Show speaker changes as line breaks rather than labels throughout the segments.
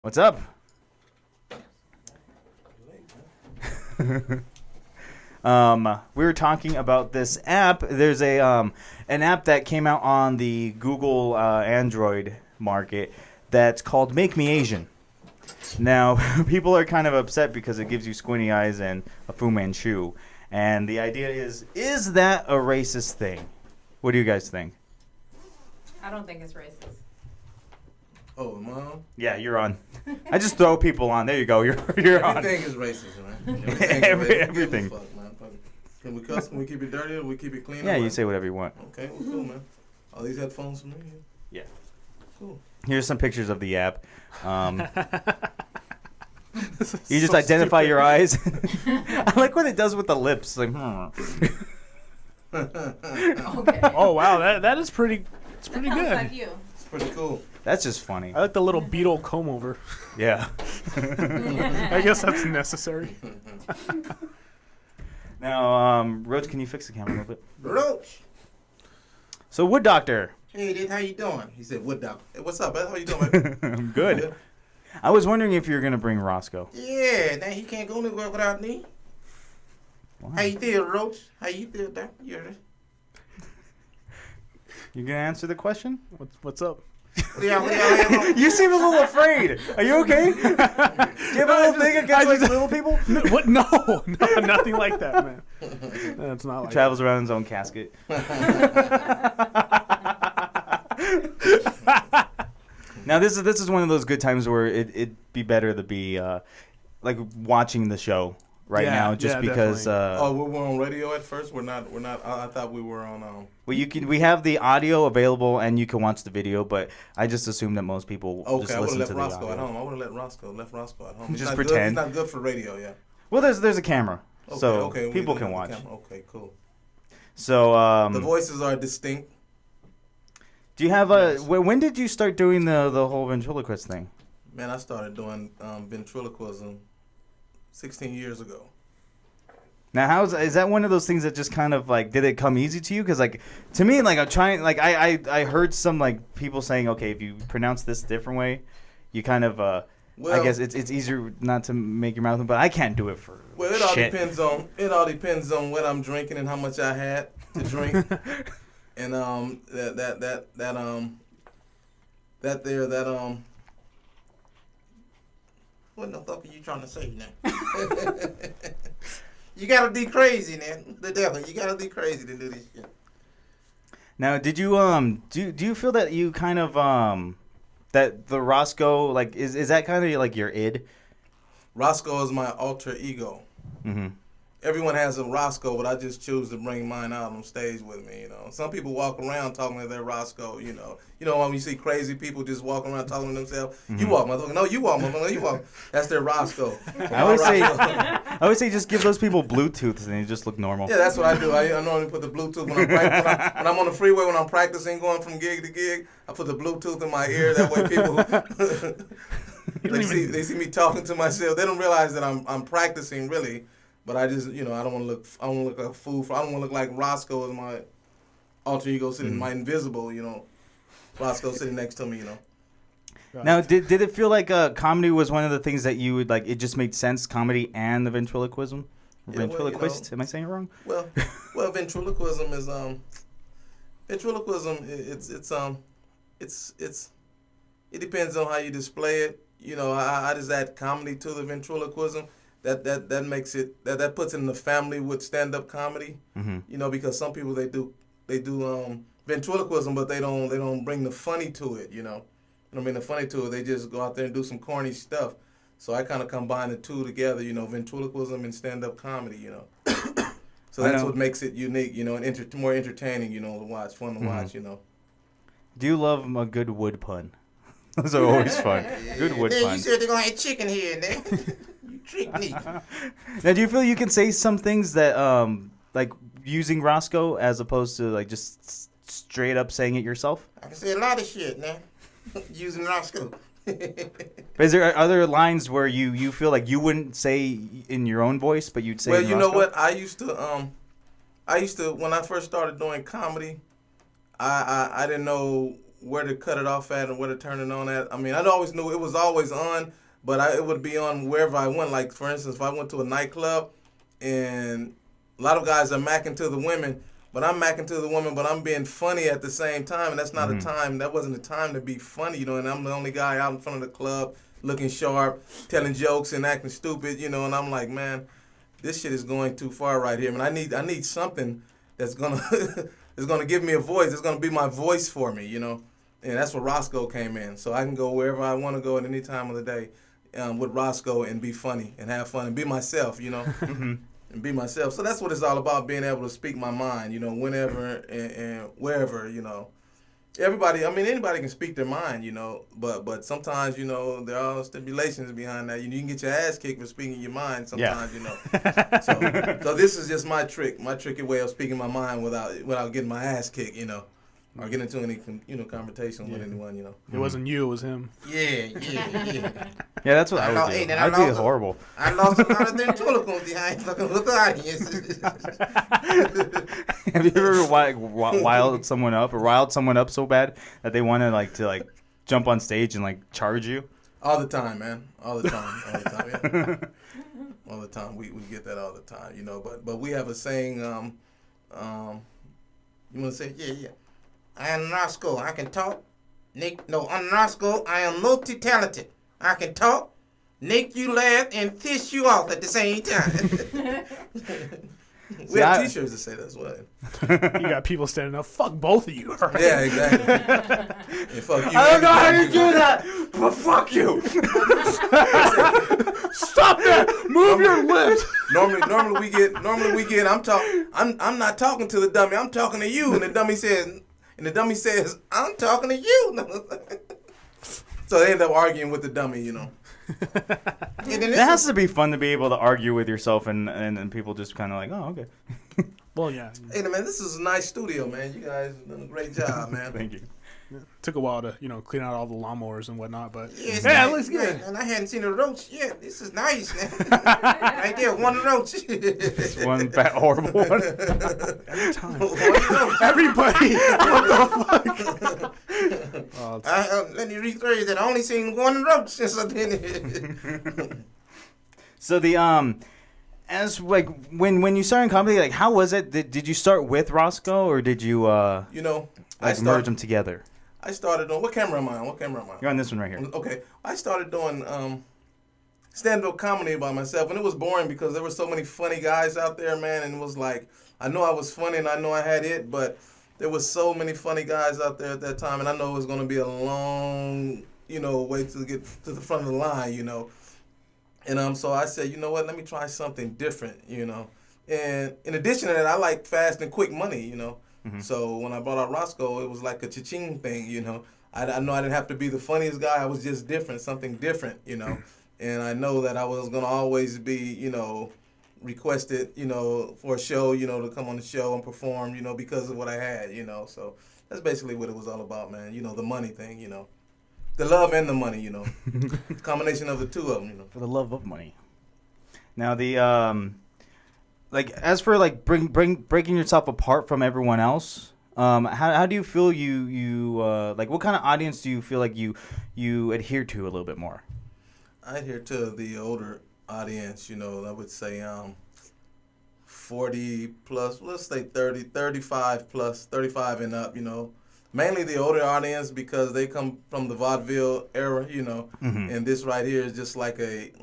What's up? We were talking about this app. There's an app that came out on the Google Android market that's called Make Me Asian. Now, people are kind of upset because it gives you squinty eyes and a Fu Manchu. And the idea is that a racist thing? What do you guys think?
I don't think it's racist.
Oh, Mom?
Yeah, you're on. I just throw people on. There you go. You're on.
Everything is racist, man.
Everything.
Fuck, man. Can we cuss? Can we keep it dirty or we keep it clean?
Yeah, you say whatever you want.
Okay, well, cool, man. Are these headphones for me?
Yeah.
Cool.
Here's some pictures of the app. You just
so
identify
stupid.
your eyes. I like what it does with the lips. Like,
Okay.
Oh wow, that is pretty. It's pretty
That sounds
good.
like you.
It's pretty cool.
That's just funny.
I like the little beetle comb over.
Yeah.
I guess that's necessary.
Now, Roach, can you fix the camera a little bit?
Roach.
So, Wood Doctor.
Hey, dude, how you doing? He said, "Wood Doc." Hey, what's up, man? How you doing, man?
I'm good. I was wondering if you were going to bring Roscoe.
Yeah, now he can't go anywhere without me.
Wow.
How you feel, Roach? How you feel, Doc?
You going to answer the question?
What's up?
You seem a little afraid. Are you okay? Do you have a little thing against like little people?
What? No, nothing like that, man. That's not like
Travels around in his own casket. Now this is one of those good times where it'd be better to be like watching the show right
Yeah,
now, just
yeah,
because.
Oh, we were on radio at first. We're not. I thought we were on.
Well, we have the audio available and you can watch the video, but I just assume that most people
Okay,
just
I would
listen
have
to
left
the
Roscoe
audio.
at home. I would have left Roscoe at home. He's
Just
not
pretend.
Good. He's not good for radio. Yeah.
Well, there's a camera,
Okay,
so
okay, we
people
do
can
have
watch.
the camera. Okay, cool.
So
The voices are distinct.
do you have a? When did you start doing the whole ventriloquist thing?
Man, I started doing ventriloquism 16 years ago.
Now, is that one of those things that just kind of like, did it come easy to you? Because like, to me, like I'm trying, like I heard some like people saying, okay, if you pronounce this a different way, you kind of, I guess it's easier not to make your mouth, but I can't do it for
Well, it all
shit.
depends on what I'm drinking and how much I had to drink, and what the fuck are you trying to say now? You gotta be crazy, man. The devil. You gotta be crazy to do this shit.
Now, did you do you feel that you kind of that the Roscoe, like, is that kind of like your id?
Roscoe is my alter ego.
Mm-hmm.
Everyone has a Roscoe, but I just choose to bring mine out on stage with me. You know, some people walk around talking like they're Roscoe. You know when you see crazy people just walking around talking to themselves.
Mm-hmm.
You walk, motherfucker. No, you walk, motherfucker. You walk. That's their Roscoe.
I always say just give those people Bluetooth and they just look normal.
Yeah, that's what I do. I normally put the Bluetooth when I'm on the freeway, when I'm practicing going from gig to gig. I put the Bluetooth in my ear. That way people they see me talking to myself. They don't realize that I'm practicing really. But I just, I don't want to look like a fool. I don't want to look like Roscoe as my alter ego sitting, my invisible, Roscoe sitting next to me,
Now, did it feel like comedy was one of the things that you would like? It just made sense, comedy and the ventriloquism.
Yeah,
Ventriloquist? Am I saying it wrong?
Well, ventriloquism is it depends on how you display it. I just add comedy to the ventriloquism. That makes it that puts it in the family with stand-up comedy.
Mm-hmm.
Because some people they do ventriloquism, but they don't bring the funny to it. They don't bring the funny to it. They just go out there and do some corny stuff. So I kind of combine the two together. Ventriloquism and stand-up comedy. So that's what makes it unique. And more entertaining. To watch, fun to watch.
Do you love a good wood pun? Those are always fun. Good wood
You
puns.
said they're gonna have chicken here, man. You tricked me.
Now, do you feel you can say some things that, like using Roscoe as opposed to like just straight up saying it yourself?
I can say a lot of shit, man. Using Roscoe.
Is there other lines where you feel like you wouldn't say in your own voice, but you'd say?
Well,
in
you know
Roscoe?
what? I used to when I first started doing comedy, I didn't know where to cut it off at and where to turn it on at. I mean, I always knew it was always on, but it would be on wherever I went. Like, for instance, if I went to a nightclub and a lot of guys are macking to the women, but I'm macking to the women, but I'm being funny at the same time, and that's not a time. That wasn't a time to be funny, you know, and I'm the only guy out in front of the club looking sharp, telling jokes and acting stupid, you know, and I'm like, man, this shit is going too far right here. Man, I need something that's gonna is gonna give me a voice. It's gonna be my voice for me, you know. And that's where Roscoe came in. So I can go wherever I want to go at any time of the day with Roscoe and be funny and have fun and be myself, you know, and be myself. So that's what it's all about, being able to speak my mind, you know, whenever and wherever, you know. Anybody can speak their mind, you know, but sometimes, you know, there are stipulations behind that. You can get your ass kicked for speaking your mind sometimes, you know. So this is just my tricky way of speaking my mind without getting my ass kicked, you know, or getting into any, you know, confrontation with anyone, you know.
It wasn't you, it was him.
Yeah.
Yeah, that's what I would do. I'd be horrible.
I lost a lot of ventriloquism behind fucking with the audience.
Have you ever wild someone up or riled someone up so bad that they want to jump on stage and charge you?
All the time, man. All the time. Yeah. All the time. We get that all the time, you know. But we have a saying. You want to say? Yeah. I am Roscoe. I can talk. I'm Roscoe. I am multi-talented. I can talk, make you laugh, and piss you off at the same time. We have T-shirts that say that as well.
You got people standing up. Fuck both of you. Right?
Yeah, exactly. And fuck you.
I don't know how you do that, but fuck you.
Stop that! Move your lips.
Normally we get. I'm not talking to the dummy. I'm talking to you. And the dummy says, I'm talking to you. So they end up arguing with the dummy, you know.
It has to be fun to be able to argue with yourself and people just kind of like, oh, okay.
Well, yeah.
Hey, man, this is a nice studio, man. You guys have done a great job, man.
Thank you.
It took a while to, clean out all the lawnmowers and whatnot, but
it
looks good.
And I hadn't seen a roach yet. This is nice, man. Right there, one roach.
Just one fat, horrible one.
Every time. Everybody. What the fuck?
Let me rephrase that. I only seen one roach since I did it.
So as when you started in comedy, how was it? Did you start with Roscoe or did you merge them together?
I started on what camera am I on?
You're on this one right here.
Okay, I started doing stand-up comedy by myself, and it was boring because there were so many funny guys out there, man. And it was like I know I was funny and I know I had it, but there was so many funny guys out there at that time, and I know it was going to be a long, way to get to the front of the line, And so I said, you know what? Let me try something different, And in addition to that, I like fast and quick money, Mm-hmm. So when I brought out Roscoe, it was like a cha-ching thing, I know I didn't have to be the funniest guy. I was just different, something different, And I know that I was going to always be, requested, for a show, to come on the show and perform, because of what I had, So that's basically what it was all about, man. The money thing, The love and the money, Combination of the two of them,
For the love of money. Now as for breaking yourself apart from everyone else, how do you feel you what kind of audience do you feel like you adhere to a little bit more?
I adhere to the older audience, I would say 40 plus, let's say 30, 35 plus, 35 and up, Mainly the older audience because they come from the vaudeville era,
Mm-hmm.
And this right here is just like a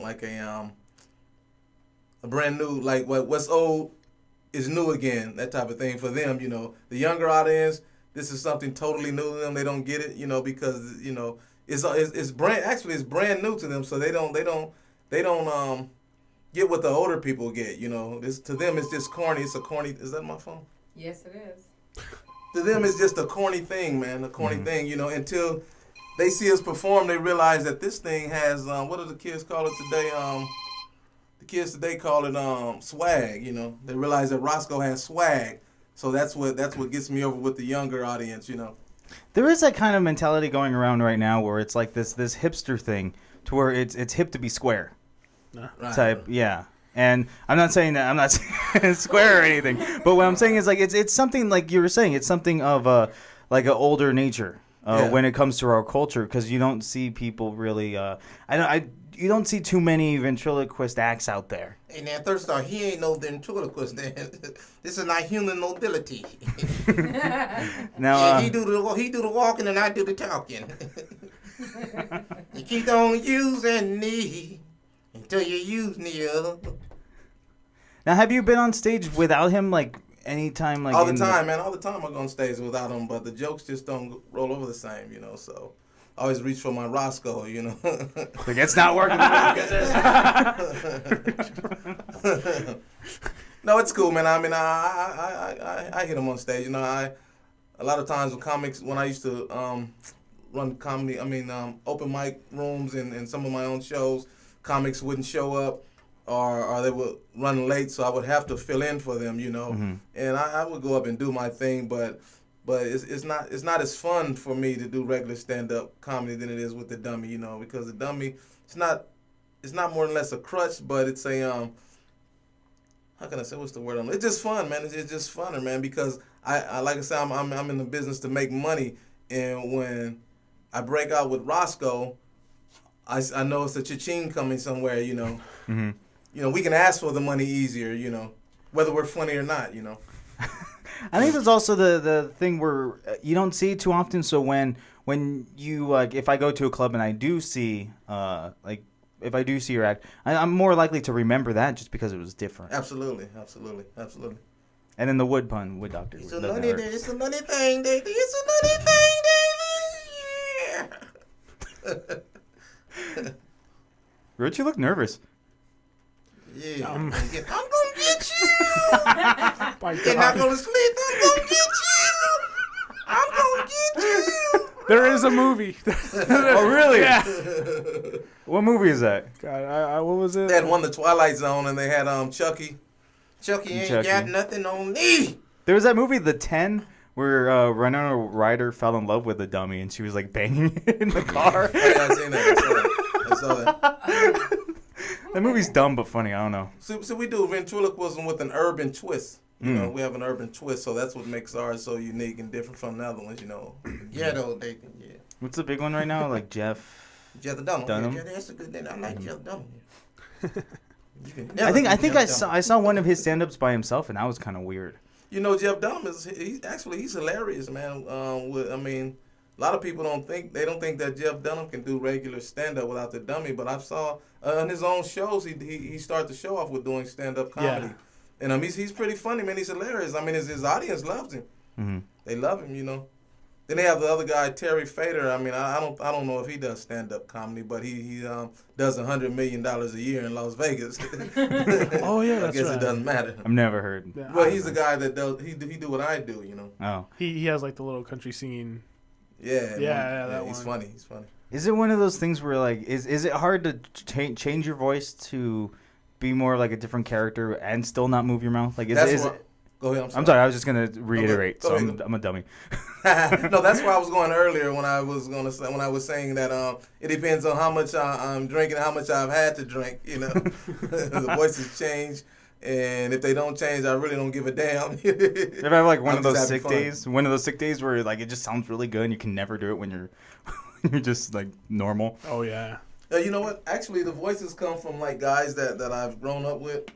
brand new, like what's old is new again, that type of thing for them, The younger audience, this is something totally new to them. They don't get it, because it's brand new to them, so they don't get what the older people get, This to them it's just corny. It's a corny. Is that my phone?
Yes, it is.
To them, it's just a corny thing, man. A corny thing, Until they see us perform, they realize that this thing has what do the kids call it today? The kids today call it swag. They realize that Roscoe has swag, so that's what gets me over with the younger audience.
There is that kind of mentality going around right now where it's like this hipster thing, to where it's hip to be square,
right.
Type, yeah. And I'm not saying that I'm not saying square or anything, but what I'm saying is it's something like you were saying. It's something of like an older nature, when it comes to our culture, because you don't see people really. You don't see too many ventriloquist acts out there.
Hey, now, first off, he ain't no ventriloquist. This is not human mobility.
Now
he do the walking and I do the talking. You keep on using me until you use me up.
now, have you been on stage without him, like anytime, like
All the time, man. All the time I go on stage without him, but the jokes just don't roll over the same, So I always reach for my Roscoe,
Like, it's not working.
No, it's cool, man. I mean, I hit him on stage. A lot of times with comics, when I used to run comedy, open mic rooms and some of my own shows, comics wouldn't show up or they would run late, so I would have to fill in for them,
Mm-hmm.
And I would go up and do my thing, but it's not as fun for me to do regular stand-up comedy than it is with the dummy, because the dummy, it's not more or less a crutch, but it's a how can I say, what's the word? It's just fun, man. It's just funner, man, because I like I said, I'm in the business to make money, and when I break out with Roscoe, I know it's a cha-ching coming somewhere,
Mm-hmm.
We can ask for the money easier, whether we're funny or not,
I think there's also the thing where you don't see it too often. So when you if I go to a club and I do see if I do see your act, I'm more likely to remember that just because it was different.
Absolutely.
And then the wood doctor.
It's a nutty thing, baby. It's a nutty thing, baby. Yeah.
Rich, you look nervous.
Yeah.
I'm
gonna get you.
My
You're not
God.
gonna sleep. I'm gonna get you.
There is a movie.
Oh, really?
Yeah.
What movie is that?
God, what was it?
They had won the Twilight Zone, and they had Chucky. Chucky ain't
Chucky.
got nothing on me.
There was that movie, The 10, where Winona Ryder fell in love with a dummy, and she was like banging it in the car.
Oh, yeah, I seen that. I saw that.
That movie's dumb but funny. I don't know.
So we do ventriloquism with an urban twist. We have an urban twist, so that's what makes ours so unique and different from the other ones. Yeah, yeah.
What's the big one right now? Like Jeff
Dunham.
Dunham?
Yeah, that's a good name. I like Jeff Dunham.
I think I saw one of his stand-ups by himself, and that was kind of weird.
Jeff Dunham he's hilarious, man. A lot of people don't think that Jeff Dunham can do regular stand-up without the dummy, but I saw on his own shows he started the show off with doing stand-up comedy.
Yeah.
And he's pretty funny, man. He's hilarious. His audience loves him.
Mm-hmm.
They love him, Then they have the other guy, Terry Fader. I don't know if he does stand-up comedy, but he does $100 million a year in Las Vegas.
Oh yeah, that's
I guess
right.
it doesn't matter.
I've never heard.
Yeah,
Well, he's the guy that does he do what I do,
Oh.
He has like the little country singing.
Yeah,
that
he's
one.
funny. He's funny.
Is it one of those things where like is it hard to change your voice to be more like a different character and still not move your mouth? Like is it?
Go ahead.
I'm sorry. I was just gonna reiterate.
Go ahead.
I'm a dummy.
No, that's where I was going earlier when I was saying that it depends on how much I'm drinking, how much I've had to drink. The voices change, and if they don't change, I really don't give a damn.
If I have like one
I'm
of those
just
sick
having fun.
days, where like it just sounds really good and you can never do it when you're you're just like normal.
Oh yeah.
You know what? Actually, the voices come from like guys that I've grown up with.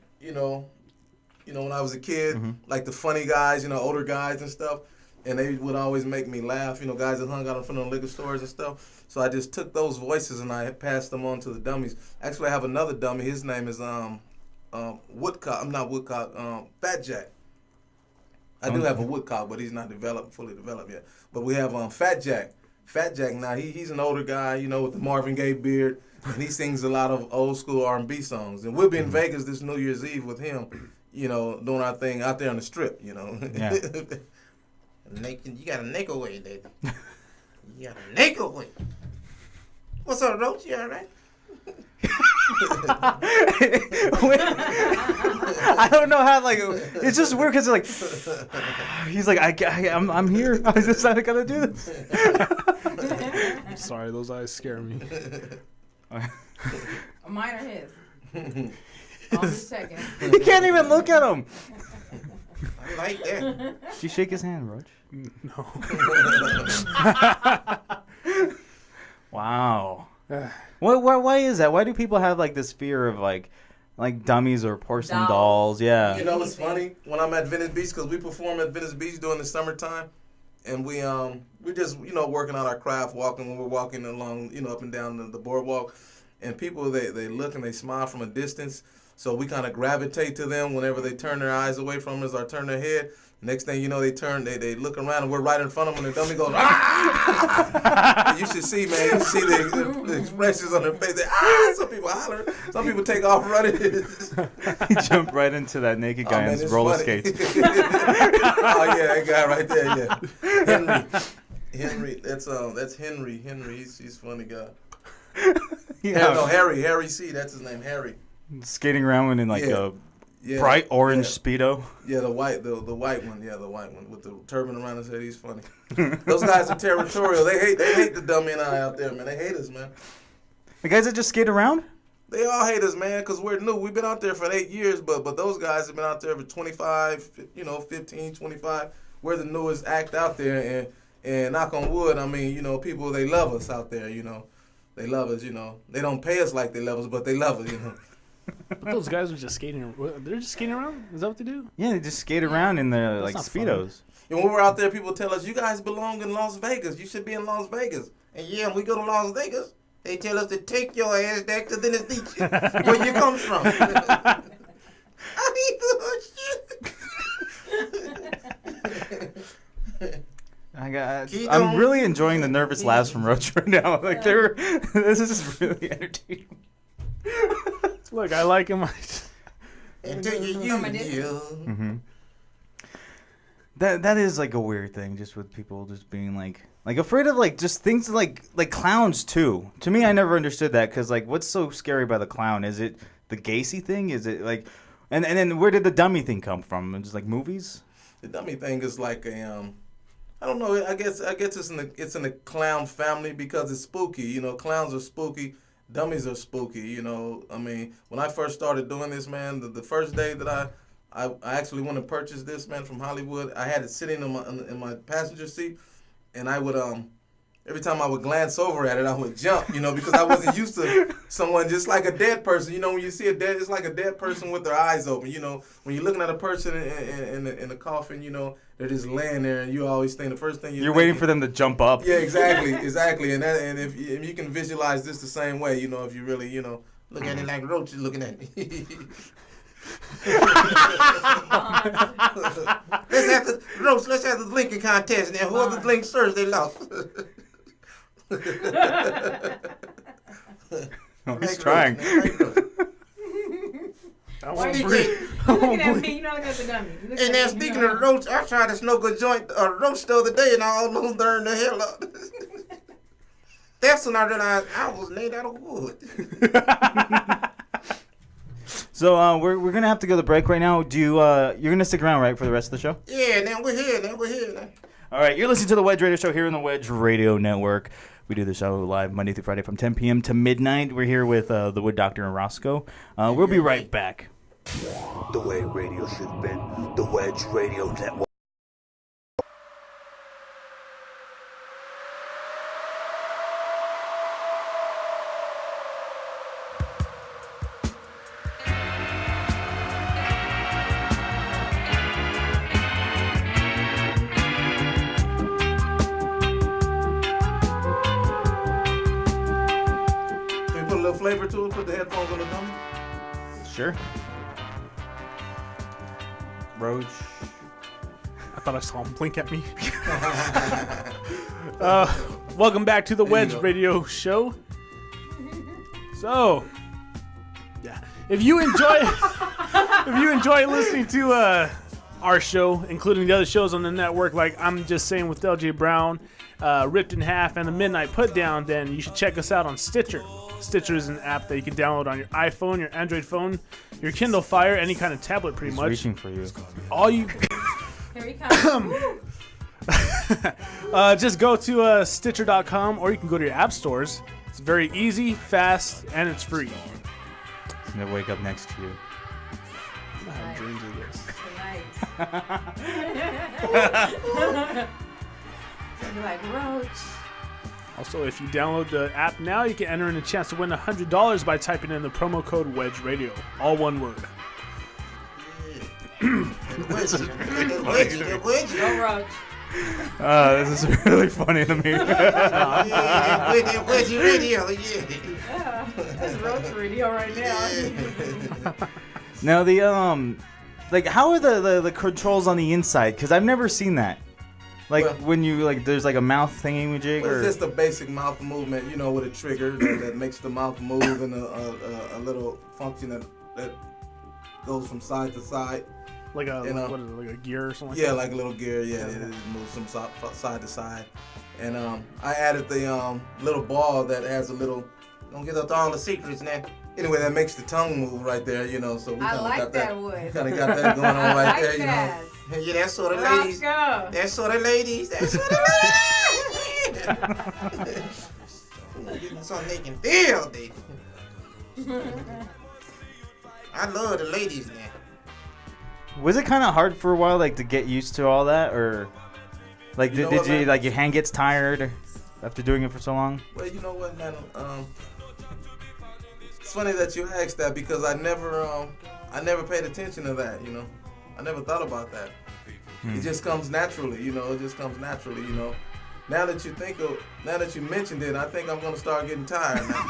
When I was a kid, like the funny guys, older guys and stuff, and they would always make me laugh. Guys that hung out in front of the liquor stores and stuff. So I just took those voices and I passed them on to the dummies. Actually, I have another dummy. His name is Woodcock. I'm not Woodcock. Fat Jack. I do have a Woodcock, but he's not fully developed yet. But we have Fat Jack. Fat Jack now, he's an older guy, with the Marvin Gaye beard, and he sings a lot of old school R&B songs. And we'll be in Vegas this New Year's Eve with him, doing our thing out there on the strip,
Yeah.
You got a neck away, baby. You got a neck away. What's up, Roach? You all right?
I don't know how it's just weird because like he's like I'm here. I just gotta do this.
I'm sorry, those eyes scare me.
Mine are his. I'll just checking.
You can't even look at him.
I like that.
Did you shake his hand, Roach?
No.
Wow. Why is that? Why do people have like this fear of like dummies or porcelain dolls? Yeah.
You know what's funny? When I'm at Venice Beach, because we perform at Venice Beach during the summertime, and we just working out our craft, when we're walking along up and down the boardwalk, and people they look and they smile from a distance, so we kind of gravitate to them whenever they turn their eyes away from us or turn their head. Next thing you know, they look around and we're right in front of them, and the dummy goes, ah! You should see, man. You see the expressions on their face. Some people holler. Some people take off running.
He jumped right into that naked guy on his roller skates.
Oh, yeah, that guy right there, yeah. Henry. That's Henry. He's a funny guy.
Yeah.
Harry C. That's his name, Harry.
Skating around in a bright orange Speedo.
Yeah, the white one. Yeah, the white one with the turban around his head. He's funny. Those guys are territorial. They hate the dummy and I out there, man. They hate us, man.
The guys that just skate around?
They all hate us, man, because we're new. We've been out there for 8 years, but those guys have been out there for 25, 15, 25. We're the newest act out there, and knock on wood, I mean, people, they love us out there, They love us, They don't pay us like they love us, but they love us,
But those guys are just skating. They're just skating around? Is that what they do?
Yeah, they just skate around in the Speedos.
And when we're out there, people tell us, you guys belong in Las Vegas. You should be in Las Vegas. And yeah, when we go to Las Vegas, they tell us to take your ass back to Venice Beach, where you come from.
I'm really enjoying the nervous laughs from Roach right now. This is really entertaining.
Look, I like him.
Until you
Mm-hmm. That is like a weird thing, just with people just being like afraid of just things like clowns too. To me, I never understood that because what's so scary about the clown? Is it the Gacy thing? Is it and then where did the dummy thing come from? It's like movies.
The dummy thing is like I don't know. I guess it's in the clown family because it's spooky. Clowns are spooky. Dummies are spooky. I mean, when I first started doing this, man, the first day that I actually went to purchase this, man, from Hollywood, I had it sitting in my passenger seat, and I would every time I would glance over at it, I would jump, because I wasn't used to someone just like a dead person. When you see it's like a dead person with their eyes open. When you're looking at a person in the coffin, they're just laying there, and you always think the first thing you're
waiting for them to jump up.
Yeah, exactly, and if you can visualize this the same way, if you really, look at it like Roach is looking at me. Let's have the blinking contest, and whoever blinks first, they lost.
He's trying.
I won't
You
breathe.
looking at me, you know I got the dummy.
And then speaking of Roach, I tried to smoke a joint Roach the other day, and I almost burned the hell up. That's when I realized I was made out of wood.
So we're gonna have to go to break right now. You're gonna stick around, right, for the rest of the show?
Yeah, now we're here.
All right, you're listening to the Wedge Radio Show here on the Wedge Radio Network. We do the show live Monday through Friday from 10 p.m. to midnight. We're here with the Wood Doctor and Roscoe. We'll be right back.
The way radio should have been. The Wedge Radio Network.
Flavor to it, put the headphones on the dummy.
Sure. Roach.
I thought I saw him blink at me. Welcome back to the Wedge Radio Show. So, yeah, if you enjoy listening to our show, including the other shows on the network, like I'm Just Saying with LJ Brown, Ripped in Half, and the Midnight Put Down, then you should check us out on Stitcher. Stitcher is an app that you can download on your iPhone, your Android phone, your Kindle Fire, any kind of tablet, pretty much.
Reaching for you.
All you.
Here he comes.
Just go to Stitcher.com, or you can go to your app stores. It's very easy, fast, and it's free.
I'm gonna wake up next to you.
I have dreams of this.
Nice. Be like, Roach.
Also, if you download the app now, you can enter in a chance to win $100 by typing in the promo code Wedge Radio, all one word.
Go Roach.
This is really funny to me.
Wedge Radio, yeah.
Yeah, that's Roach Radio right now.
Now the like how are the controls on the inside? Because I've never seen that. Like
Well-
when you like there's like a mouth thingy-majig
Well,
or
it's just a basic mouth movement, you know, with a trigger that makes the mouth move and a little function that goes from side to side.
Like a
You know.
what is it? Like a gear or something?
Yeah, like a little gear. Yeah, it moves from side to side. And I added the little ball that has a little. Don't get up all the secrets now. Anyway, that makes the tongue move right there, you know. So we
I
kind of
like
got
that wood.
Kind of got that going on right
I like
there, you
that.
know. Yeah, that's sort of ladies.
Roscoe.
That's sort of ladies. That's sort of ladies. Getting something they can feel, baby. I love the ladies now.
was it kind of hard for a while like to get used to all that or like
You know
did
what,
you
man?
like your hand gets tired after doing it for so long?
Well, you know what, man? It's funny that you asked that because I never paid attention to that. You know, I never thought about that. It just comes naturally. You know, it just comes naturally. You know. Now that you mentioned it, I think I'm gonna start getting tired now.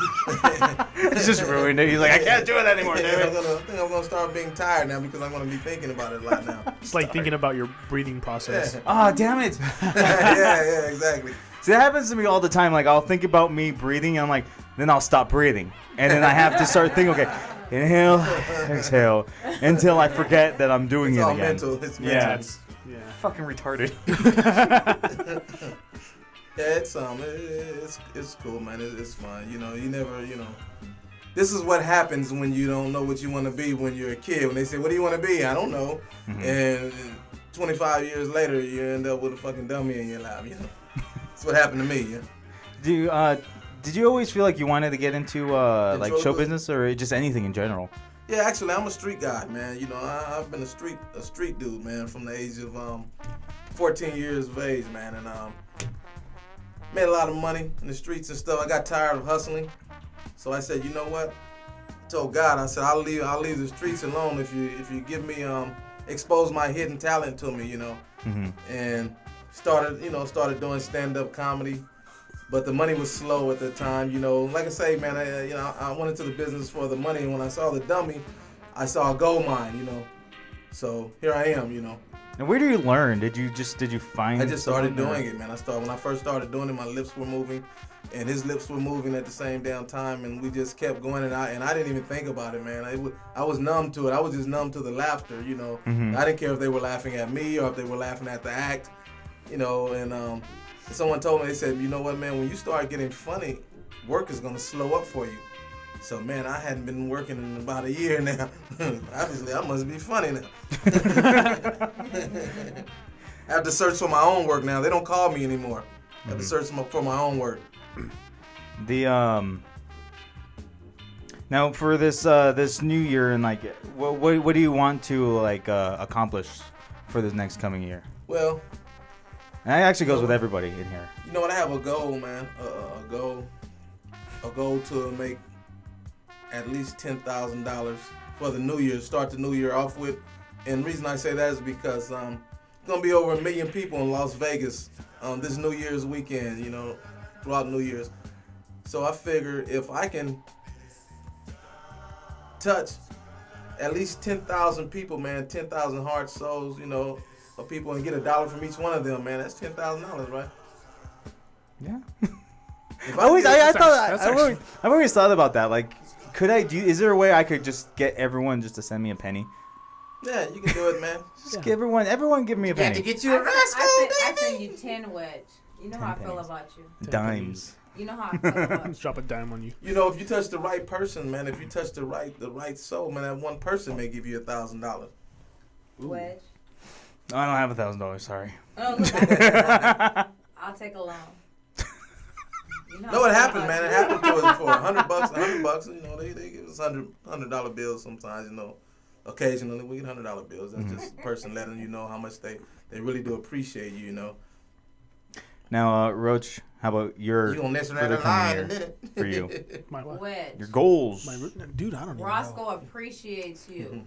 It's just ruined it. He's like, I can't do it anymore,
I
David.
think I'm gonna start being tired now because I'm gonna be thinking about it a lot now.
It's like thinking about your breathing process.
Oh, damn it.
yeah, exactly.
See, that happens to me all the time. Like, I'll think about me breathing, and I'm like, then I'll stop breathing. And then I have to start thinking, okay, inhale, exhale, until I forget that I'm doing
It's
it
all
again.
mental. It's mental.
Yeah, it's
Yeah.
fucking retarded.
Yeah, it's cool, man. It's fun. You know, you never, you know. This is what happens when you don't know what you want to be when you're a kid. When they say, "What do you want to be?" I don't know. And 25 years later, you end up with a fucking dummy in your lap. You know, that's what happened to me. Yeah.
Did you always feel like you wanted to get into like
drug
show
business?
business or just anything in general?
Yeah, actually, I'm a street guy, man. You know, I've been a street dude, man, from the age of 14 years of age, man, and made a lot of money in the streets and stuff. I got tired of hustling, so I said, you know what? I told God, I said, I'll leave the streets alone if you give me expose my hidden talent to me, you know, and started doing stand-up comedy. But the money was slow at the time, you know. Like I say, man, I went into the business for the money, and when I saw the dummy, I saw a gold mine, you know. So here I am, you know.
And where do you learn? Did you find?
I just started
someone, or-
doing it, man. When I first started doing it, my lips were moving, and his lips were moving at the same damn time, and we just kept going, and I didn't even think about it, man. I was numb to it. I was just numb to the laughter, you know. I didn't care if they were laughing at me or if they were laughing at the act, you know. And someone told me, they said, you know what, man, when you start getting funny, work is gonna slow up for you. So, man, I hadn't been working in about a year now. Obviously, I must be funny now. I have to search for my own work now. They don't call me anymore. I have to search for my own work.
The now for this this new year and like what do you want to like accomplish for this next coming year?
Well,
And that actually goes with everybody in here.
you know what? I have a goal, man. A goal to make at least $10,000 for the new year. Start the new year off with. And the reason I say that is because gonna be over 1 million people in Las Vegas this New Year's weekend. You know, throughout New Year's. So I figure if I can touch at least 10,000 people, man, 10,000 hearts, souls, you know, of people, and get $1 from each one of them, man, that's $10,000, right?
Yeah.
If
I always, I
That's
thought,
actually-
I've always thought about that. Like, could I do? Is there a way I could just get everyone just to send me a penny?
Yeah, you can do it, man.
Just give everyone give me a penny.
get you a
I send you 10 wedge. You know how I
10
feel
pennies.
about you.
Dimes.
You know how I feel about you.
Drop a dime on you.
You know, if you touch the right person, man, if you touch the right soul, man, that one person may give you $1,000.
Wedge.
Oh, I don't have $1,000. Sorry.
Oh, look, I'll take a loan. You know
No,
how I
it
feel
happened,
about
man.
you.
It happened to us for $100. You know, they give us $100 bills sometimes. You know, occasionally we get $100 bills. That's just a person letting you know how much they really do appreciate you. You know.
Now, Roach, how about your
You gonna listen
for
to
the
that
coming
line
year
in a minute.
for you?
My what?
Wedge.
Your goals.
Dude, I don't even know.
Roscoe appreciates you.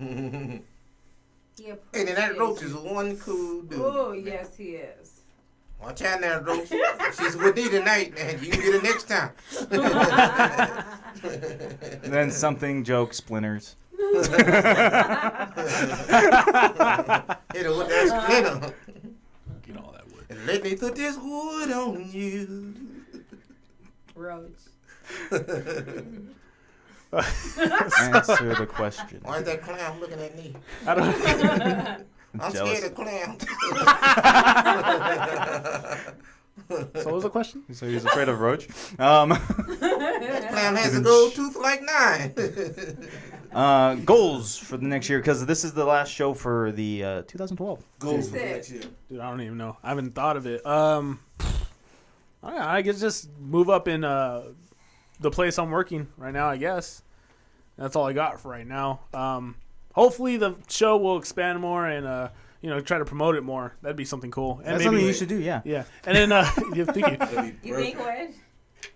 He appreciates
Hey, then that Roach
you.
is one cool dude.
Oh, yes, he is.
Watch out now, Roach. She's with me tonight, and you can get it next time.
Then something joke splinters.
Hit her with that splinter.
Get all that wood.
And let me put this wood on you.
Roach.
Answer the question.
Why is that clown looking at me?
I don't.
I'm
Jealous.
scared of clowns.
So what was the question?
So he's afraid of Roach.
That clown has a gold tooth like 9.
Goals for the next year, because this is the last show for the 2012.
Goals
for next
year.
Dude, I don't even know. I haven't thought of it. I guess just move up in the place I'm working right now, I guess. That's all I got for right now. Hopefully the show will expand more and try to promote it more. That'd be something cool. And
That's
maybe
something you should do, yeah.
Yeah. And then yeah, thank you.
You think, Wedge?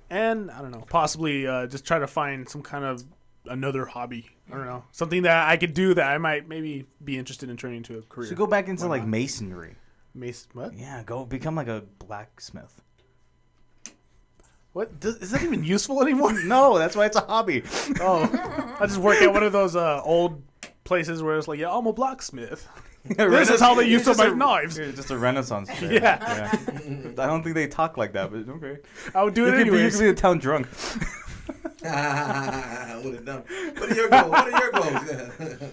And I don't know, possibly just try to find some kind of another hobby. I don't know, something that I could do that I might maybe be interested in turning into a career.
Should go back into
Why
like
not?
masonry.
What?
Yeah, go become like a blacksmith.
What? Is that even useful anymore?
No, that's why it's a hobby.
Oh, I just work at one of those old places where it's like, yeah, I'm a blacksmith. This
This
is how they used to make knives.
You're just a Renaissance fair.
Yeah.
I don't think they talk like that, but okay.
I would do
You
it
could be
anyways.
the town drunk.
What are your goals? What are your goals?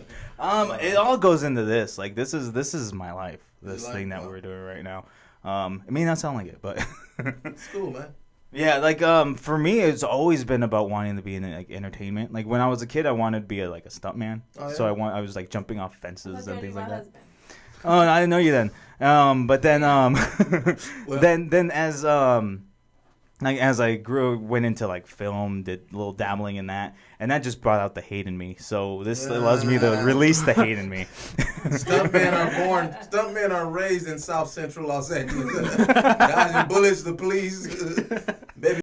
It all goes into this. Like this is my life. This
Your
thing
life,
that
wow.
we're doing right now. It may not sound like it, but
It's cool, man.
yeah, like for me, it's always been about wanting to be in like entertainment. Like when I was a kid, I wanted to be a stuntman.
Oh, yeah?
So I was like jumping off
I
fences
thought
and
you
things
were
like
my
that.
husband.
Oh, I didn't know you then. But then
Well-
then as I went into like film, did a little dabbling in that, and that just brought out the hate in me. So this allows me to release the hate in me.
Stuntmen are raised in South Central Los Angeles. Dodging bullets, the police.